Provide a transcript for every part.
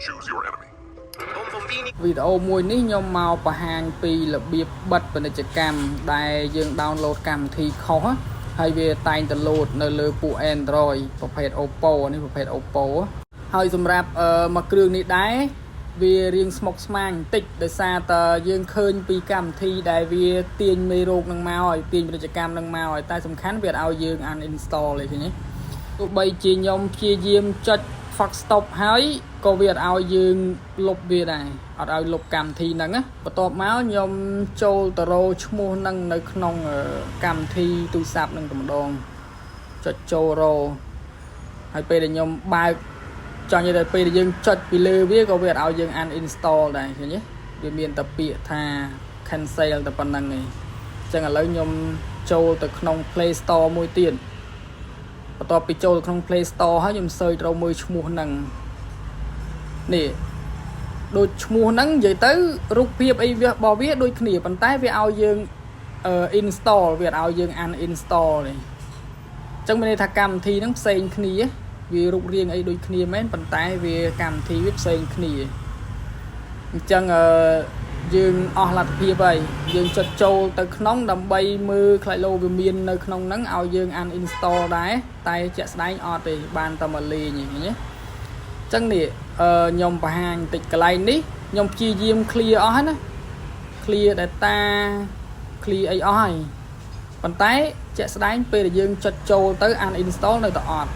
Choose your enemy. វីដេអូមួយនេះខ្ញុំមកបង្ហាញពីរបៀបបិទពាណិជ្ជកម្មដែលយើង download កម្មវិធីខុសហើយវាតែងតែ load នៅលើពួក Android ប្រភេទ Oppo នេះប្រភេទ Oppo ហើយសម្រាប់មួយគ្រឿងនេះដែរវារៀងស្មុគស្មាញបន្តិចដោយសារតែយើងឃើញពីកម្មវិធីដែលវាទាញមេរោគនឹងមកហើយទាញពាណិជ្ជកម្មនឹងមកហើយតែសំខាន់វាឲ្យយើង uninstall ទេឃើញទេទោះបីជាខ្ញុំព្យាយាមចុច Fox Stop ហើយក៏វាអត់ឲ្យយើងលុបវាដែរអត់ឲ្យលុបកម្មវិធីហ្នឹងណាបន្ទាប់មកខ្ញុំចូលទៅរកឈ្មោះហ្នឹងនៅក្នុងកម្មវិធីទូរស័ព្ទហ្នឹងតែម្ដងចុចចូលរកហើយពេលដែលខ្ញុំបើកចង់និយាយថាពេលដែលយើងចុចពីលើវាក៏វាអត់ឲ្យយើង uninstall ដែរឃើញទេវាមានតែពាក្យថា cancel តែប៉ុណ្្នឹងឯងអញ្ចឹងឥឡូវខ្ញុំចូលទៅក្នុង Play Store មួយទៀតបន្ទាប់ពីចូលទៅក្នុង Play Store ហើយខ្ញុំ search រកមើលឈ្មោះហ្នឹងនេះដូចឈ្មោះហ្នឹងនិយាយទៅរូបភាពអីវារបស់វាដូចគ្នាប៉ុន្តែវាឲ្យយើងinstall វាអត់ឲ្យយើង uninstall ទេអញ្ចឹងមានន័យថាកម្មវិធីហ្នឹងផ្សេងគ្នាវារូបរាងអីដូចគ្នាមែនប៉ុន្តែវាកម្មវិធីវាផ្សេងគ្នាអញ្ចឹងយើងអស់លទ្ធភាពហើយយើងចុចចូលទៅក្នុងដើម្បីមើលខ្លាចលោវាមាននៅក្នុងហ្នឹងឲ្យយើង uninstall ដែរតែជាក់ស្ដែងអត់ទេបានតែមកលេងហ្នឹងណាអញ្ចឹងនេះខ្ញុំបង្ហាញបន្តិចកន្លែងនេះខ្ញុំព្យាយាម clear អស់ហើយណា clear data clear អីអស់ហើយប៉ុន្តែជាក់ស្ដែងពេលដែលយើងចុចចូលទៅ uninstall នៅតែអត់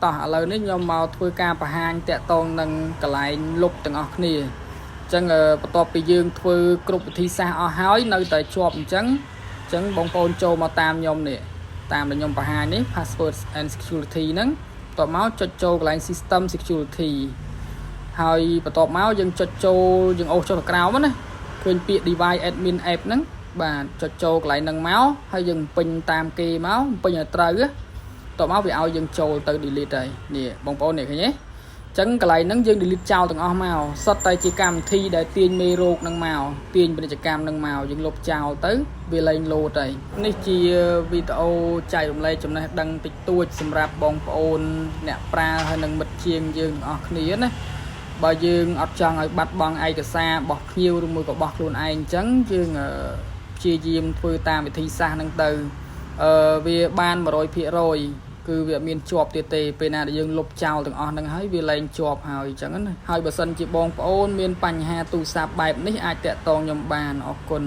តោះឥឡូវនេះខ្ញុំមកធ្វើការបង្ហាញតាក់ទងនឹងកន្លែងលុបទាំងអស់គ្នាអញ្ចឹងបន្ទាប់ពីយើងធ្វើគ្រប់វិធីសាស្ត្រអស់ហើយនៅតែជាប់អញ្ចឹងបងប្អូនចូលមកតាមខ្ញុំនេះតាមដែលខ្ញុំបង្ហាញនេះ password and security ហ្នឹងបន្ទាប់មកចុចចូលកន្លែង system security ហើយបន្ទាប់មកយើងចុចចូលយើងអូសចុះទៅក្រោមណាឃើញពាក្យ device admin app ហ្នឹងបាទចុចចូលកន្លែងហ្នឹងមកហើយយើងពេញតាមគេមកពេញឲ្យត្រូវបន្ទាប់មកវាឲ្យយើងចូលទៅ delete ហើយនេះបងប្អូននេះឃើញទេអញ្ចឹងកន្លែងហ្នឹងយើង delete ចោលទាំងអស់មកសុទ្ធតែជាកម្មវិធីដែលទាញមេរោគហ្នឹងមកទាញពាណិជ្ជកម្មហ្នឹងមកយើងលុបចោលទៅវាលែង load ហើយនេះជាវីដេអូចែករំលែកចំណេះដឹងតិចតួចសម្រាប់បងប្អូនអ្នកប្រើហើយនិងមិត្តជាងយើងទាំងអស់គ្នាណាបើយើងអត់ចង់ឲ្យបាត់បង់ឯកសាររបស់ភ្ញៀវឬមួយក៏របស់ខ្លួនឯងអញ្ចឹងយើងព្យាយាមធ្វើតាមវិធីសាស្ត្រហ្នឹងទៅវាបាន 100% គឺវាមានជាប់ទៀតទេពេលណាដែលយើងលុបចោលទាំងអស់ហ្នឹងហើយវាលែងជាប់ហើយអញ្ចឹងណាហើយបើសិនជាបងប្អូនមានបញ្ហាទូរស័ព្ទបែបនេះអាចតាក់ទងខ្ញុំបានអរគុណ